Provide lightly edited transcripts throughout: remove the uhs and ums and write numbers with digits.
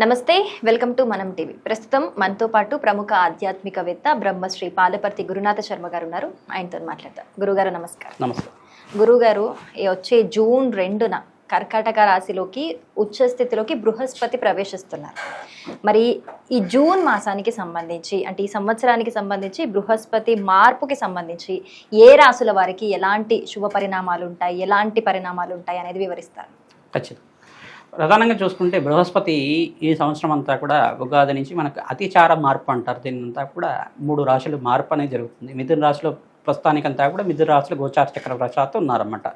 నమస్తే, welcome to మనం TV. ప్రస్తుతం మనతో పాటు ప్రముఖ ఆధ్యాత్మికవేత్త బ్రహ్మశ్రీ పాలపర్తి గురునాథ శర్మ గారు ఉన్నారు. ఆయనతో మాట్లాడతాం. గురుగారు నమస్కారం. నమస్తే. గురుగారు, వచ్చే జూన్ 2న కర్కాటక రాశిలోకి ఉచ్చ స్థితిలోకి బృహస్పతి ప్రవేశిస్తున్నారు. మరి ఈ జూన్ మాసానికి సంబంధించి, అంటే ఈ సంవత్సరానికి సంబంధించి బృహస్పతి మార్పుకి సంబంధించి ఏ రాశుల వారికి ఎలాంటి శుభ పరిణామాలు ఉంటాయి, ఎలాంటి పరిణామాలు ఉంటాయి అనేది వివరిస్తారు. ఖచ్చితంగా. ప్రధానంగా చూసుకుంటే బృహస్పతి ఈ సంవత్సరం అంతా కూడా ఉగాది నుంచి మనకు అతిచార మార్పు అంటారు. దీనంతా కూడా 3 రాశులు మార్పు అనేది జరుగుతుంది. మిథున రాశిలో ప్రస్తుతానికంతా కూడా మిథున రాశిలో గోచార చక్ర వశాత్తు ఉన్నారన్నమాట.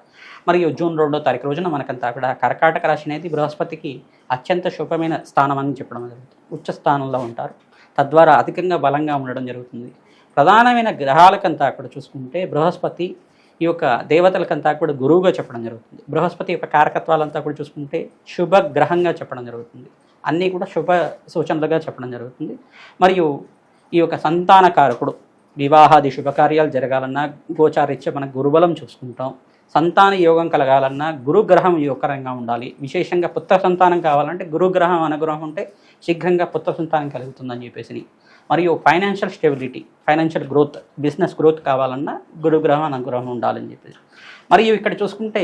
మరియు జూన్ 2వ తారీఖు రోజున మనకంతా కూడా కర్కాటక రాశి అనేది బృహస్పతికి అత్యంత శుభమైన స్థానం అని చెప్పడం జరుగుతుంది. ఉచ్చ స్థానంలో ఉంటారు. తద్వారా అధికంగా బలంగా ఉండడం జరుగుతుంది. ప్రధానమైన గ్రహాలకంతా కూడా చూసుకుంటే బృహస్పతి ఈ యొక్క దేవతలకంతా కూడా గురువుగా చెప్పడం జరుగుతుంది. బృహస్పతి యొక్క కారకత్వాలంతా కూడా చూసుకుంటే శుభ గ్రహంగా చెప్పడం జరుగుతుంది. అన్నీ కూడా శుభ సూచనలుగా చెప్పడం జరుగుతుంది. మరియు ఈ యొక్క సంతానకారకుడు, వివాహాది శుభకార్యాలు జరగాలన్నా గోచారీత్యా మన గురుబలం చూసుకుంటాం. సంతాన యోగం కలగాలన్నా గురుగ్రహం యోగకరంగా ఉండాలి. విశేషంగా పుత్ర సంతానం కావాలంటే గురుగ్రహం అనుగ్రహం ఉంటే శీఘ్రంగా పుత్ర సంతానం కలుగుతుందని చెప్పేసి. మరియు financial stability, financial growth, business growth కావాలన్నా గురుగ్రహం అనుగ్రహం ఉండాలని చెప్పేసి. మరియు ఇక్కడ చూసుకుంటే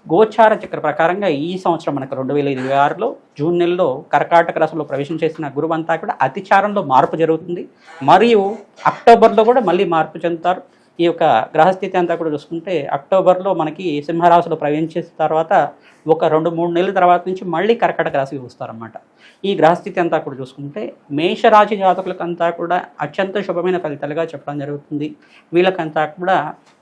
గోచార చక్ర ప్రకారంగా ఈ సంవత్సరం మనకు 2026లో జూన్ నెలలో కర్కాటక రాశిలో ప్రవేశం చేసిన గురువు అంతా కూడా అతిచారంలో మార్పు జరుగుతుంది. మరియు అక్టోబర్లో కూడా మళ్ళీ మార్పు చెందుతారు. ఈ యొక్క గ్రహస్థితి అంతా కూడా చూసుకుంటే అక్టోబర్లో మనకి సింహరాశిలో ప్రవేశించిన తర్వాత ఒక 2-3 నెలల తర్వాత నుంచి మళ్ళీ కర్కాటక రాశికి వస్తారన్నమాట. ఈ గ్రహస్థితి అంతా కూడా చూసుకుంటే మేషరాశి జాతకులకంతా కూడా అత్యంత శుభమైన ఫలితాలుగా చెప్పడం జరుగుతుంది. వీళ్ళకంతా కూడా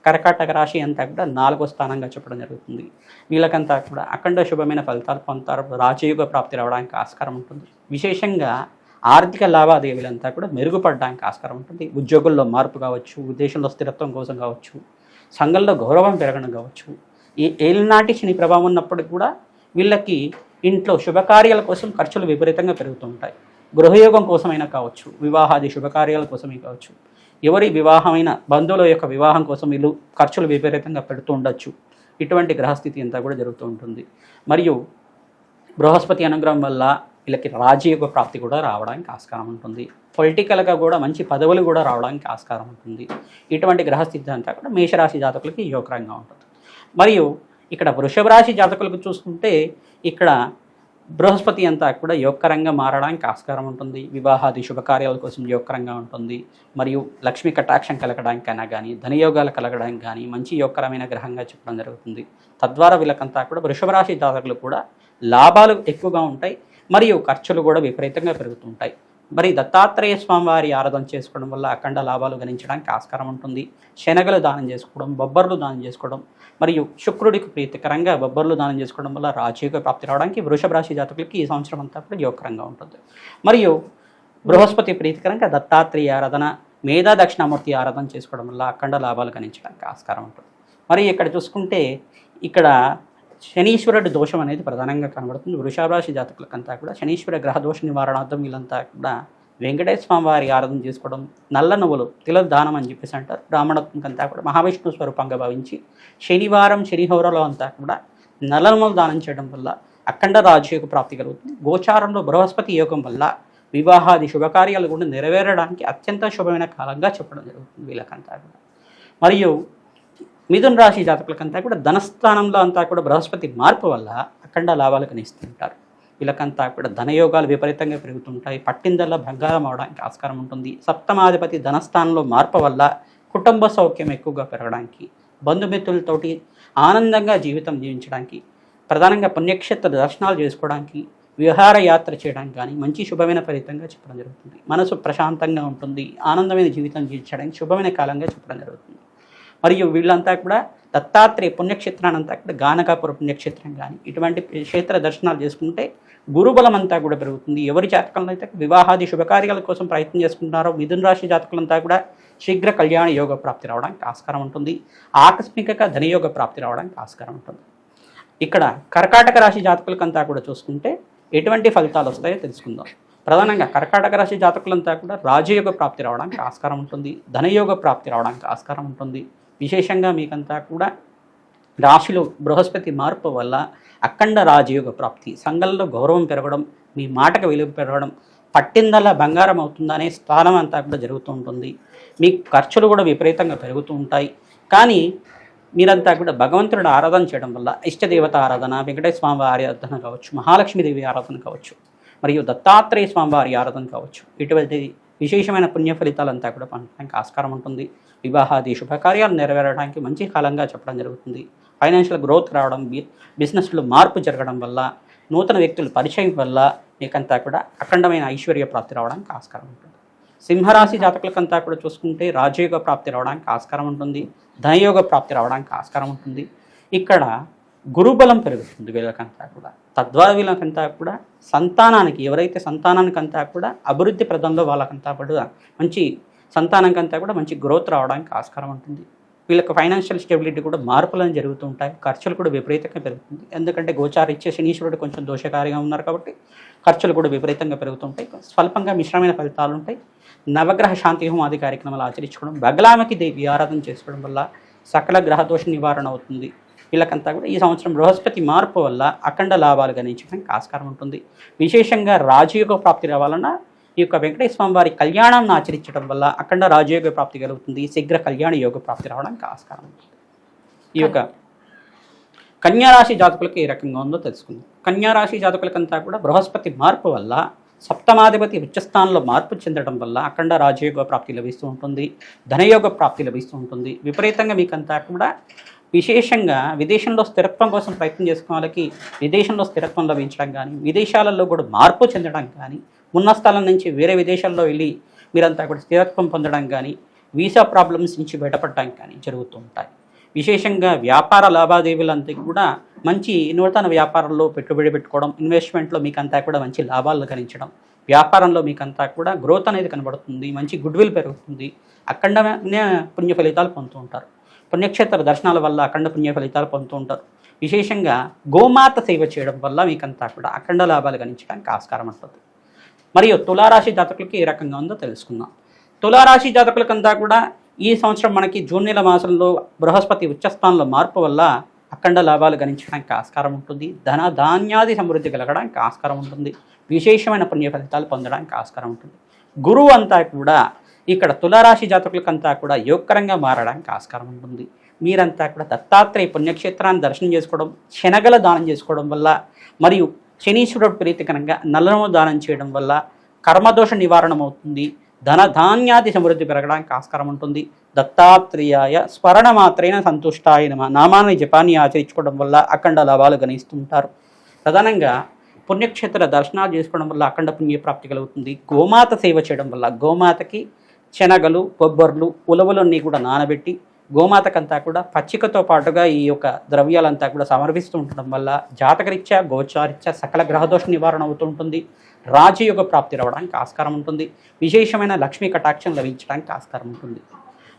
కర్కాటక రాశి అంతా కూడా 4వ స్థానంగా చెప్పడం జరుగుతుంది. వీళ్ళకంతా కూడా అఖండ శుభమైన ఫలితాలు పొందుతారు. రాజయోగ ప్రాప్తి రావడానికి ఆస్కారం ఉంటుంది. విశేషంగా ఆర్థిక లావాదేవీలంతా కూడా మెరుగుపడడానికి ఆస్కారం ఉంటుంది. ఉద్యోగుల్లో మార్పు కావచ్చు, ఉద్దేశంలో స్థిరత్వం కోసం కావచ్చు, సంఘంలో గౌరవం పెరగడం కావచ్చు. ఈ ఏలినాటి శని ప్రభావం ఉన్నప్పటికీ కూడా వీళ్ళకి ఇంట్లో శుభకార్యాల కోసం ఖర్చులు విపరీతంగా పెరుగుతూ ఉంటాయి. గృహయోగం కోసమైనా కావచ్చు, వివాహాది శుభకార్యాల కోసమే కావచ్చు, ఎవరి వివాహమైన బంధువుల యొక్క వివాహం కోసం వీళ్ళు ఖర్చులు విపరీతంగా పెడుతూ ఉండొచ్చు. ఇటువంటి గ్రహస్థితి అంతా కూడా జరుగుతూ ఉంటుంది. మరియు బృహస్పతి అనుగ్రహం వల్ల వీళ్ళకి రాజయోగ ప్రాప్తి కూడా రావడానికి ఆస్కారం ఉంటుంది. పొలిటికల్గా కూడా మంచి పదవులు కూడా రావడానికి ఆస్కారం ఉంటుంది. ఇటువంటి గ్రహస్థితి అంతా కూడా మేషరాశి జాతకులకి యోగకరంగా ఉంటుంది. మరియు ఇక్కడ వృషభ రాశి జాతకులకు చూసుకుంటే ఇక్కడ బృహస్పతి అంతా కూడా యోగకరంగా మారడానికి ఆస్కారం ఉంటుంది. వివాహాది శుభకార్యాల కోసం యోగకరంగా ఉంటుంది. మరియు లక్ష్మీ కటాక్షం కలగడానికైనా కానీ, ధనయోగాలు కలగడానికి కానీ మంచి యోగకరమైన గ్రహంగా చెప్పడం జరుగుతుంది. తద్వారా వీళ్ళకంతా కూడా వృషభ రాశి జాతకులు కూడా లాభాలు ఎక్కువగా ఉంటాయి. మరియు ఖర్చులు కూడా విపరీతంగా పెరుగుతుంటాయి. మరి దత్తాత్రేయ స్వామి వారి ఆరాధన చేసుకోవడం వల్ల అఖండ లాభాలు గణించడానికి ఆస్కారం ఉంటుంది. శనగలు దానం చేసుకోవడం, బొబ్బర్లు దానం చేసుకోవడం, మరియు శుక్రుడికి ప్రీతికరంగా బొబ్బర్లు దానం చేసుకోవడం వల్ల రాజయోగ ప్రాప్తి రావడానికి వృషభ రాశి జాతకులకి ఈ సంవత్సరం అంతా కూడా యోగకరంగా ఉంటుంది. మరియు బృహస్పతి ప్రీతికరంగా దత్తాత్రేయ ఆరాధన, మేధా దక్షిణామూర్తి ఆరాధన చేసుకోవడం వల్ల అఖండ లాభాలు గణించడానికి ఆస్కారం ఉంటుంది. మరి ఇక్కడ చూసుకుంటే ఇక్కడ శనీశ్వరుడి దోషం అనేది ప్రధానంగా కనబడుతుంది. వృషభ రాశి జాతకులకంతా కూడా శనీశ్వర గ్రహ దోష నివారణార్థం వీళ్ళంతా కూడా వెంకటేశ్వర స్వామి వారి ఆరాధన చేసుకోవడం, నల్ల నువ్వులు తిల దానం అని చెప్పేసి అంటారు. బ్రాహ్మణత్వంకంతా కూడా మహావిష్ణు స్వరూపంగా భావించి శనివారం శనిహోరలో అంతా కూడా నల్ల నువ్వులు దానం చేయడం వల్ల అఖండ రాజయోగ ప్రాప్తి కలుగుతుంది. గోచారంలో బృహస్పతి యోగం వల్ల వివాహాది శుభకార్యాలు కూడా నెరవేరడానికి అత్యంత శుభమైన కాలంగా చెప్పడం జరుగుతుంది వీళ్ళకంతా కూడా. మరియు మిథున రాశి జాతకులకంతా కూడా ధనస్థానంలో అంతా కూడా బృహస్పతి మార్పు వల్ల అఖండ లాభాలు కనిస్తుంటారు. వీళ్ళకంతా కూడా ధనయోగాలు విపరీతంగా పెరుగుతుంటాయి. పట్టిందల్లా బంగారం అవడానికి ఆస్కారం ఉంటుంది. సప్తమాధిపతి ధనస్థానంలో మార్పు వల్ల కుటుంబ సౌఖ్యం ఎక్కువగా పెరగడానికి, బంధుమిత్రులతోటి ఆనందంగా జీవితం జీవించడానికి, ప్రధానంగా పుణ్యక్షేత్ర దర్శనాలు చేసుకోవడానికి, విహారయాత్ర చేయడానికి కానీ మంచి శుభమైన ఫలితంగా చెప్పడం జరుగుతుంది. మనసు ప్రశాంతంగా ఉంటుంది. ఆనందమైన జీవితం జీవించడానికి శుభమైన కాలంగా చెప్పడం జరుగుతుంది. మరియు వీళ్ళంతా కూడా దత్తాత్రేయ పుణ్యక్షేత్రాన్ని అంతా కూడా గానకాపుర పుణ్యక్షేత్రం కానీ ఇటువంటి క్షేత్ర దర్శనాలు చేసుకుంటే గురుబలం అంతా కూడా పెరుగుతుంది. ఎవరి జాతకంలో అయితే వివాహాది శుభకార్యాల కోసం ప్రయత్నం చేసుకుంటున్నారో మిథున రాశి జాతకులంతా కూడా శీఘ్ర కళ్యాణ యోగ ప్రాప్తి రావడానికి ఆస్కారం ఉంటుంది. ఆకస్మికంగా ధనయోగ ప్రాప్తి రావడానికి ఆస్కారం ఉంటుంది. ఇక్కడ కర్కాటక రాశి జాతకులకంతా కూడా చూసుకుంటే ఎటువంటి ఫలితాలు వస్తాయో తెలుసుకుందాం. ప్రధానంగా కర్కాటక రాశి జాతకులంతా కూడా రాజయోగ ప్రాప్తి రావడానికి ఆస్కారం ఉంటుంది. ధనయోగ ప్రాప్తి రావడానికి ఆస్కారం ఉంటుంది. విశేషంగా మీకంతా కూడా రాశిలో బృహస్పతి మార్పు వల్ల అఖండ రాజయోగ ప్రాప్తి, సంఘంలో గౌరవం పెరగడం, మీ మాటకు విలువ పెరగడం, పట్టిందల్లా బంగారం అవుతుందనే స్థానం అంతా కూడా జరుగుతూ ఉంటుంది. మీ ఖర్చులు కూడా విపరీతంగా పెరుగుతూ ఉంటాయి. కానీ మీరంతా కూడా భగవంతుడి ఆరాధన చేయడం వల్ల ఇష్టదేవత ఆరాధన, వెంకటేశ్వర స్వామి వారి ఆరాధన కావచ్చు, మహాలక్ష్మీదేవి ఆరాధన కావచ్చు, మరియు దత్తాత్రేయ స్వామి వారి ఆరాధన కావచ్చు, ఇటువంటి విశేషమైన పుణ్య ఫలితాలంతా కూడా పొందడానికి ఆస్కారం ఉంటుంది. వివాహాది శుభకార్యాలు నెరవేరడానికి మంచి కాలంగా చెప్పడం జరుగుతుంది. ఫైనాన్షియల్ గ్రోత్ రావడం, బిజినెస్లో మార్పు జరగడం వల్ల, నూతన వ్యక్తుల పరిచయం వల్ల మీకంతా కూడా అఖండమైన ఐశ్వర్య ప్రాప్తి రావడానికి ఆస్కారం ఉంటుంది. సింహరాశి జాతకులకంతా కూడా చూసుకుంటే రాజయోగ ప్రాప్తి రావడానికి ఆస్కారం ఉంటుంది, ధనయోగ ప్రాప్తి రావడానికి ఆస్కారం ఉంటుంది. ఇక్కడ గురుబలం పెరుగుతుంది వీళ్ళకంతా కూడా. తద్వారా వీళ్ళకంతా కూడా సంతానానికి, ఎవరైతే సంతానానికంతా కూడా అభివృద్ధి ప్రదంలో వాళ్ళకంతా కూడా మంచి సంతానంకంతా కూడా మంచి గ్రోత్ రావడానికి ఆస్కారం ఉంటుంది. వీళ్ళకి ఫైనాన్షియల్ స్టెబిలిటీ కూడా మార్పులను జరుగుతూ ఉంటాయి. ఖర్చులు కూడా విపరీతంగా పెరుగుతుంది. ఎందుకంటే గోచారిచ్చే శనీశ్వరుడు కొంచెం దోషకారిగా ఉన్నారు కాబట్టి ఖర్చులు కూడా విపరీతంగా పెరుగుతుంటాయి. స్వల్పంగా మిశ్రమైన ఫలితాలు ఉంటాయి. నవగ్రహ శాంతి హోమాది కార్యక్రమాలు ఆచరించుకోవడం, బగలామకి దేవి ఆరాధన చేసుకోవడం వల్ల సకల గ్రహదోష నివారణ అవుతుంది. వీళ్ళకంతా కూడా ఈ సంవత్సరం బృహస్పతి మార్పు వల్ల అఖండ లాభాలు గణించడానికి ఆస్కారం ఉంటుంది. విశేషంగా రాజయోగ ప్రాప్తి రావాలన్నా ఈ యొక్క వెంకటేశ్వర స్వామి వారి కళ్యాణాన్ని ఆచరించడం వల్ల అఖండ రాజయోగ ప్రాప్తి కలుగుతుంది. శీఘ్ర కళ్యాణ యోగ ప్రాప్తి రావడానికి ఆస్కారం ఉంటుంది. ఈ యొక్క కన్యారాశి జాతకులకు ఏ రకంగా ఉందో తెలుసుకుందాం. కన్యారాశి జాతకులకంతా కూడా బృహస్పతి మార్పు వల్ల సప్తమాధిపతి ఉచ్చస్థానంలో మార్పు చెందడం వల్ల అఖండ రాజయోగ ప్రాప్తి లభిస్తూ ఉంటుంది, ధనయోగ ప్రాప్తి లభిస్తూ ఉంటుంది. విపరీతంగా మీకంతా కూడా విశేషంగా విదేశంలో స్థిరత్వం కోసం ప్రయత్నం చేసుకున్న వాళ్ళకి విదేశంలో స్థిరత్వం లభించడం కానీ, విదేశాలలో కూడా మార్పు చెందడం కానీ, ఉన్న స్థలం నుంచి వేరే విదేశాల్లో వెళ్ళి మీరంతా కూడా స్థిరత్వం పొందడం కానీ, వీసా ప్రాబ్లమ్స్ నుంచి బయటపడడానికి కానీ జరుగుతూ ఉంటాయి. విశేషంగా వ్యాపార లావాదేవీలంతా కూడా మంచి నూతన వ్యాపారంలో పెట్టుబడి పెట్టుకోవడం, ఇన్వెస్ట్మెంట్లో మీకంతా కూడా మంచి లాభాలు గణించడం, వ్యాపారంలో మీకంతా కూడా గ్రోత్ అనేది కనబడుతుంది, మంచి గుడ్విల్ పెరుగుతుంది, అఖండమైన పుణ్య ఫలితాలు పొందుతూ ఉంటారు. పుణ్యక్షేత్ర దర్శనాల వల్ల అఖండ పుణ్య ఫలితాలు పొందుతూ ఉంటారు. విశేషంగా గోమాత సేవ చేయడం వల్ల మీకంతా కూడా అఖండ లాభాలు గణించడానికి ఆస్కారం ఉంటుంది. మరియు తులారాశి జాతకులకి ఏ రకంగా ఉందో తెలుసుకుందాం. తులారాశి జాతకులకంతా కూడా ఈ సంవత్సరం మనకి జూన్ నెల మాసంలో బృహస్పతి ఉచ్చస్థానంలో మార్పు వల్ల అఖండ లాభాలు గణించడానికి ఆస్కారం ఉంటుంది. ధన ధాన్యాది సమృద్ధి కలగడానికి ఆస్కారం ఉంటుంది. విశేషమైన పుణ్య ఫలితాలు పొందడానికి ఆస్కారం ఉంటుంది. గురువు అంతా కూడా ఇక్కడ తులారాశి జాతకులకంతా కూడా యోగకరంగా మారడానికి ఆస్కారం ఉంటుంది. మీరంతా కూడా దత్తాత్రేయ పుణ్యక్షేత్రాన్ని దర్శనం చేసుకోవడం, శనగల దానం చేసుకోవడం వల్ల, మరియు శనీశ్వరుడు ప్రీతికరంగా నల్లనము దానం చేయడం వల్ల కర్మదోష నివారణ అవుతుంది. ధన ధాన్యాది సమృద్ధి పెరగడానికి ఆస్కారం ఉంటుంది. దత్తాత్రేయాయ స్మరణ మాత్రైన సంతుష్టాయ నమః నామాన్ని జపాన్ని ఆచరించుకోవడం వల్ల అఖండ లాభాలు గణిస్తుంటారు. ప్రధానంగా పుణ్యక్షేత్ర దర్శనాలు చేసుకోవడం వల్ల అఖండ పుణ్య ప్రాప్తి కలుగుతుంది. గోమాత సేవ చేయడం వల్ల గోమాతకి శనగలు, బొబ్బర్లు, ఉలవలన్నీ కూడా నానబెట్టి గోమాతకంతా కూడా పచ్చికతో పాటుగా ఈ యొక్క ద్రవ్యాలంతా కూడా సమర్పిస్తూ ఉండడం వల్ల జాతకరీత్యా గోచారీత్యా సకల గ్రహదోష నివారణ అవుతుంటుంది. రాజయోగ ప్రాప్తి రావడానికి ఆస్కారం ఉంటుంది. విశేషమైన లక్ష్మీ కటాక్షం లభించడానికి ఆస్కారం ఉంటుంది.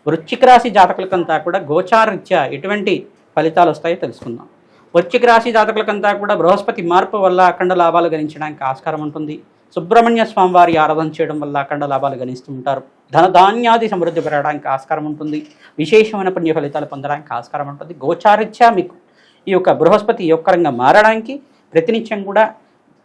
వృశ్చిక రాశి జాతకులకంతా కూడా గోచారీత్యా ఎటువంటి ఫలితాలు వస్తాయో తెలుసుకుందాం. వృశ్చిక రాశి జాతకులకంతా కూడా బృహస్పతి మార్పు వల్ల అఖండ లాభాలు గణించడానికి ఆస్కారం ఉంటుంది. సుబ్రహ్మణ్య స్వామి వారి ఆరాధన చేయడం వల్ల అఖండ లాభాలు గణిస్తూ ఉంటారు. ధనధాన్యాది సమృద్ధి పెరగడానికి ఆస్కారం ఉంటుంది. విశేషమైన పుణ్య ఫలితాలు పొందడానికి ఆస్కారం ఉంటుంది. గోచారీత్యా మీకు ఈ యొక్క బృహస్పతి యోగకరంగా మారడానికి ప్రతినిత్యం కూడా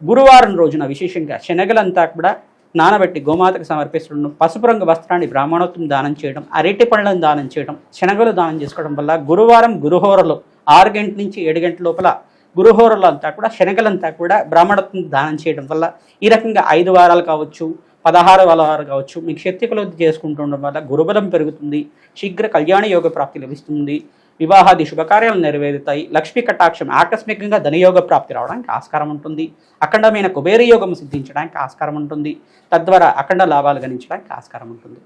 గురువారం రోజున విశేషంగా శనగలంతా కూడా నానబెట్టి గోమాతకు సమర్పిస్తుండడం, పసుపు రంగు వస్త్రాన్ని బ్రాహ్మణోత్వం దానం చేయడం, అరటి పళ్ళను దానం చేయడం, శనగలు దానం చేసుకోవడం వల్ల గురువారం గురుహోరలో 6 గంటల నుంచి 7 గంటల లోపల గురుహోరలు అంతా కూడా శనగలంతా కూడా బ్రాహ్మణత్వం దానం చేయడం వల్ల ఈ రకంగా 5 వారాలు కావచ్చు, 16 వారాలు కావచ్చు మీకు శక్తి కొలది చేసుకుంటుండడం వల్ల గురుబలం పెరుగుతుంది. శీఘ్ర కళ్యాణ యోగ ప్రాప్తి లభిస్తుంది. వివాహాది శుభకార్యాలు నెరవేరుతాయి. లక్ష్మీ కటాక్షం ఆకస్మికంగా ధనయోగ ప్రాప్తి రావడానికి ఆస్కారం ఉంటుంది. అఖండమైన కుబేర యోగం సిద్ధించడానికి ఆస్కారం ఉంటుంది. తద్వారా అఖండ లాభాలు గణించడానికి ఆస్కారం ఉంటుంది.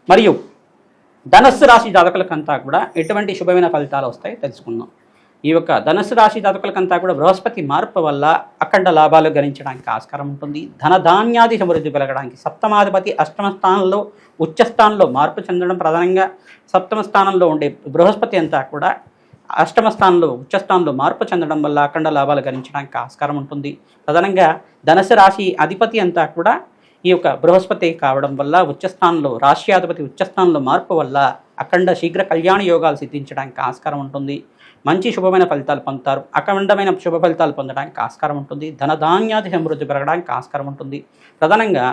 మరియు ధనస్సు రాశి జాతకులకంతా కూడా ఎటువంటి శుభమైన ఫలితాలు వస్తాయో తెలుసుకుందాం. ఈ యొక్క ధనుసు రాశి జాతకులకంతా కూడా బృహస్పతి మార్పు వల్ల అఖండ లాభాలు గణించడానికి ఆస్కారం ఉంటుంది. ధనధాన్యాది సమృద్ధి పెరగడానికి సప్తమాధిపతి అష్టమ స్థానంలో ఉచ్చస్థానంలో మార్పు చెందడం, ప్రధానంగా సప్తమ స్థానంలో ఉండే బృహస్పతి అంతా కూడా అష్టమ స్థానంలో ఉచ్చస్థానంలో మార్పు చెందడం వల్ల అఖండ లాభాలు గణించడానికి ఆస్కారం ఉంటుంది. ప్రధానంగా ధనుసు రాశి అధిపతి అంతా కూడా ఈ యొక్క బృహస్పతి కావడం వల్ల ఉచ్చస్థానంలో రాశ్యాధిపతి ఉచ్చస్థానంలో మార్పు వల్ల అఖండ శీఘ్ర కళ్యాణ యోగాలు సిద్ధించడానికి ఆస్కారం ఉంటుంది. మంచి శుభమైన ఫలితాలు పొందుతారు. అఖండమైన శుభ ఫలితాలు పొందడానికి ఆస్కారం ఉంటుంది. ధనధాన్యాది సమృద్ధి పెరగడానికి ఆస్కారం ఉంటుంది. ప్రధానంగా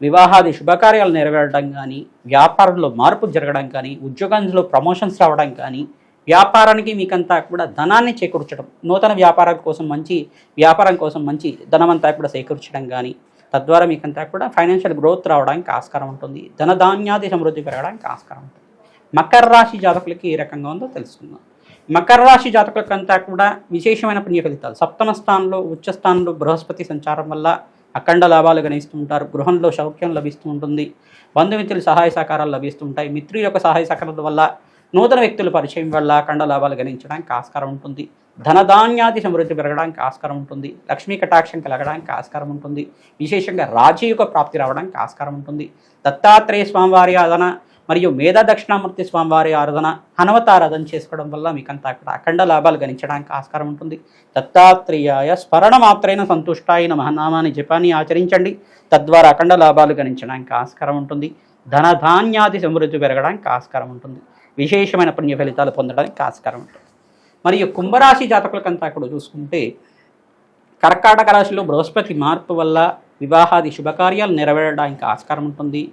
వివాహాది శుభకార్యాలు నెరవేరడం కానీ, వ్యాపారంలో మార్పు జరగడం కానీ, ఉద్యోగంలో ప్రమోషన్స్ రావడం కానీ, వ్యాపారానికి మీకంతా కూడా ధనాన్ని చేకూర్చడం, నూతన వ్యాపారం కోసం మంచి ధనమంతా కూడా సేకూర్చడం కానీ, తద్వారా మీకంతా కూడా ఫైనాన్షియల్ గ్రోత్ రావడానికి ఆస్కారం ఉంటుంది. ధనధాన్యాది సమృద్ధి పెరగడానికి ఆస్కారం ఉంటుంది. మకర రాశి జాతకులకి ఏ రకంగా ఉందో తెలుసుకుందాం. మకర రాశి జాతకులకంతా కూడా విశేషమైన పుణ్య ఫలితాలు. సప్తమ స్థానంలో ఉచ్చ స్థానంలో బృహస్పతి సంచారం వల్ల అఖండ లాభాలు గణిస్తూ ఉంటారు. గృహంలో సౌఖ్యం లభిస్తూ ఉంటుంది. బంధుమిత్రుల సహాయ సహకారాలు లభిస్తూ ఉంటాయి. మిత్రుల యొక్క సహాయ సహకారాల వల్ల, నూతన వ్యక్తుల పరిచయం వల్ల అఖండ లాభాలు గణించడానికి ఆస్కారం ఉంటుంది. ధనధాన్యాది సమృద్ధి పెరగడానికి ఆస్కారం ఉంటుంది. లక్ష్మీ కటాక్షం కలగడానికి ఆస్కారం ఉంటుంది. విశేషంగా రాజయోగ ప్రాప్తి రావడానికి ఆస్కారం ఉంటుంది. దత్తాత్రేయ స్వామివారి ఆరాధన మరియు మేధా దక్షిణామూర్తి స్వామివారి ఆరాధన, హనుమతారాధన చేసుకోవడం వల్ల మీకంతా అక్కడ అఖండ లాభాలు గణించడానికి ఆస్కారం ఉంటుంది. దత్తాత్రేయాయ స్మరణ మాత్రైన సంతుష్టాయ నమః నామాన్ని జపాన్ని ఆచరించండి. తద్వారా అఖండ లాభాలు గణించడానికి ఆస్కారం ఉంటుంది. ధనధాన్యాది సమృద్ధి పెరగడానికి ఆస్కారం ఉంటుంది. విశేషమైన పుణ్య ఫలితాలు పొందడానికి ఆస్కారం ఉంటుంది. మరియు కుంభరాశి జాతకులకంతా కూడా చూసుకుంటే, కర్కాటక రాశిలో బృహస్పతి మార్పు వల్ల వివాహాది శుభకార్యాలు నెరవేరడానికి ఆస్కారం ఉంటుంది.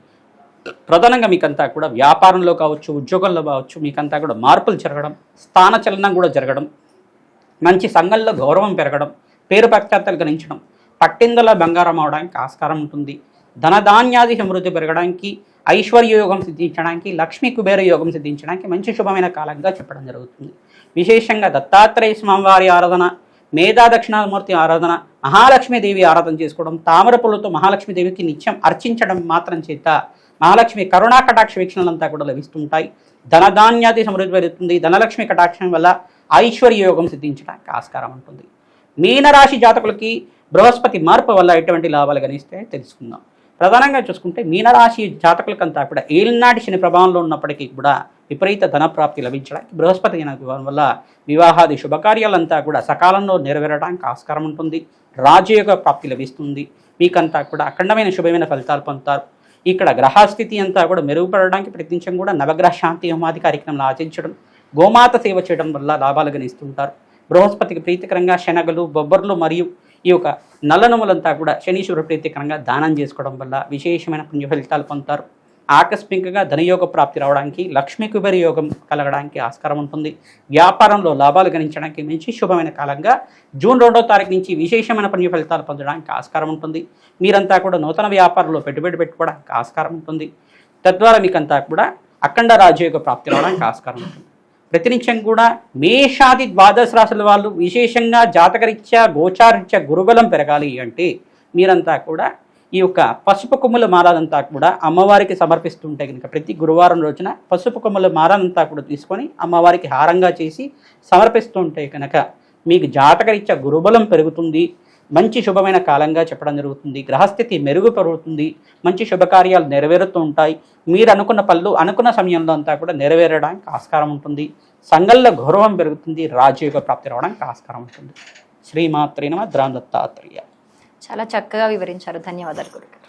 ప్రధానంగా మీకంతా కూడా వ్యాపారంలో కావచ్చు, ఉద్యోగంలో కావచ్చు, మీకంతా కూడా మార్పులు జరగడం, స్థానచలనం కూడా జరగడం, మంచి సంఘంలో గౌరవం పెరగడం, పేరు ప్రఖ్యాతలు గణించడం, పట్టిందల బంగారం అవడానికి ఆస్కారం ఉంటుంది. ధనధాన్యాది సమృద్ధి పెరగడానికి, ఐశ్వర్య యోగం సిద్ధించడానికి, లక్ష్మీ కుబేర యోగం సిద్ధించడానికి మంచి శుభమైన కాలంగా చెప్పడం జరుగుతుంది. విశేషంగా దత్తాత్రేయ స్వామివారి ఆరాధన, మేధా దక్షిణామూర్తి ఆరాధన, మహాలక్ష్మీదేవి ఆరాధన చేసుకోవడం, తామర పూలతో మహాలక్ష్మీదేవికి నిత్యం అర్చించడం మాత్రం చేత మహాలక్ష్మి కరుణా కటాక్ష వీక్షణలంతా కూడా లభిస్తుంటాయి. ధనధాన్యాది సమృద్ధి పెరుగుతుంది. ధనలక్ష్మి కటాక్షం వల్ల ఐశ్వర్య యోగం సిద్ధించడానికి ఆస్కారం ఉంటుంది. మీనరాశి జాతకులకి బృహస్పతి మార్పు వల్ల ఎటువంటి లాభాలు గణిస్తే తెలుసుకుందాం. ప్రధానంగా చూసుకుంటే మీనరాశి జాతకులకంతా కూడా ఏలినాటి శని ప్రభావంలో ఉన్నప్పటికీ కూడా విపరీత ధనప్రాప్తి లభించడానికి బృహస్పతి వల్ల వివాహాది శుభకార్యాలంతా కూడా సకాలంలో నెరవేరడానికి ఆస్కారం ఉంటుంది. రాజయోగ ప్రాప్తి లభిస్తుంది. మీకంతా కూడా అఖండమైన శుభమైన ఫలితాలు పొందుతారు. ఇక్కడ గ్రహస్థితి అంతా కూడా మెరుగుపడడానికి ప్రయత్నించడం కూడా నవగ్రహ శాంతి హోమాది కార్యక్రమాలు ఆచరించడం, గోమాత సేవ చేయడం వల్ల లాభాలు గణిస్తుంటారు. బృహస్పతికి ప్రీతికరంగా శనగలు, బొబ్బర్లు మరియు ఈ యొక్క నల్లనములంతా కూడా శనీశ్వర ప్రీతికరంగా దానం చేసుకోవడం వల్ల విశేషమైన పుణ్య ఫలితాలు పొందుతారు. ఆకస్మికంగా ధనయోగ ప్రాప్తి రావడానికి, లక్ష్మీ కుబేర యోగం కలగడానికి ఆస్కారం ఉంటుంది. వ్యాపారంలో లాభాలు గణించడానికి మంచి శుభమైన కాలంగా జూన్ 2వ తారీఖు నుంచి విశేషమైన పుణ్య ఫలితాలు పొందడానికి ఆస్కారం ఉంటుంది. మీరంతా కూడా నూతన వ్యాపారంలో పెట్టుబడి పెట్టుకోవడానికి ఆస్కారం ఉంటుంది. తద్వారా మీకంతా కూడా అఖండ రాజయోగ ప్రాప్తి రావడానికి ఆస్కారం ఉంటుంది. ప్రతినిత్యం కూడా మేషాది ద్వాదశ రాశుల వాళ్ళు విశేషంగా జాతకరీత్యా గోచారీత్యా గురుబలం పెరగాలి అంటే మీరంతా కూడా ఈ యొక్క పసుపు కొమ్ముల మారాలంతా కూడా అమ్మవారికి సమర్పిస్తుంటే కనుక ప్రతి గురువారం రోజున పసుపు కొమ్ముల మారాలంతా కూడా తీసుకొని అమ్మవారికి హారంగా చేసి సమర్పిస్తుంటే కనుక మీకు జాతకరీత్యా గురుబలం పెరుగుతుంది. మంచి శుభమైన కాలంగా చెప్పడం జరుగుతుంది. గ్రహస్థితి మెరుగుపడుతుంది. మంచి శుభకార్యాలు నెరవేరుతూ ఉంటాయి. మీరు అనుకున్న పనులు అనుకున్న సమయంలో అంతా కూడా నెరవేరడానికి ఆస్కారం ఉంటుంది. సంఘంలో గౌరవం పెరుగుతుంది. రాజయోగ ప్రాప్తి రావడానికి ఆస్కారం ఉంటుంది. శ్రీమాత్రే నమః. దత్తాత్రేయ. చాలా చక్కగా వివరించారు. ధన్యవాదాలు గురుగారు.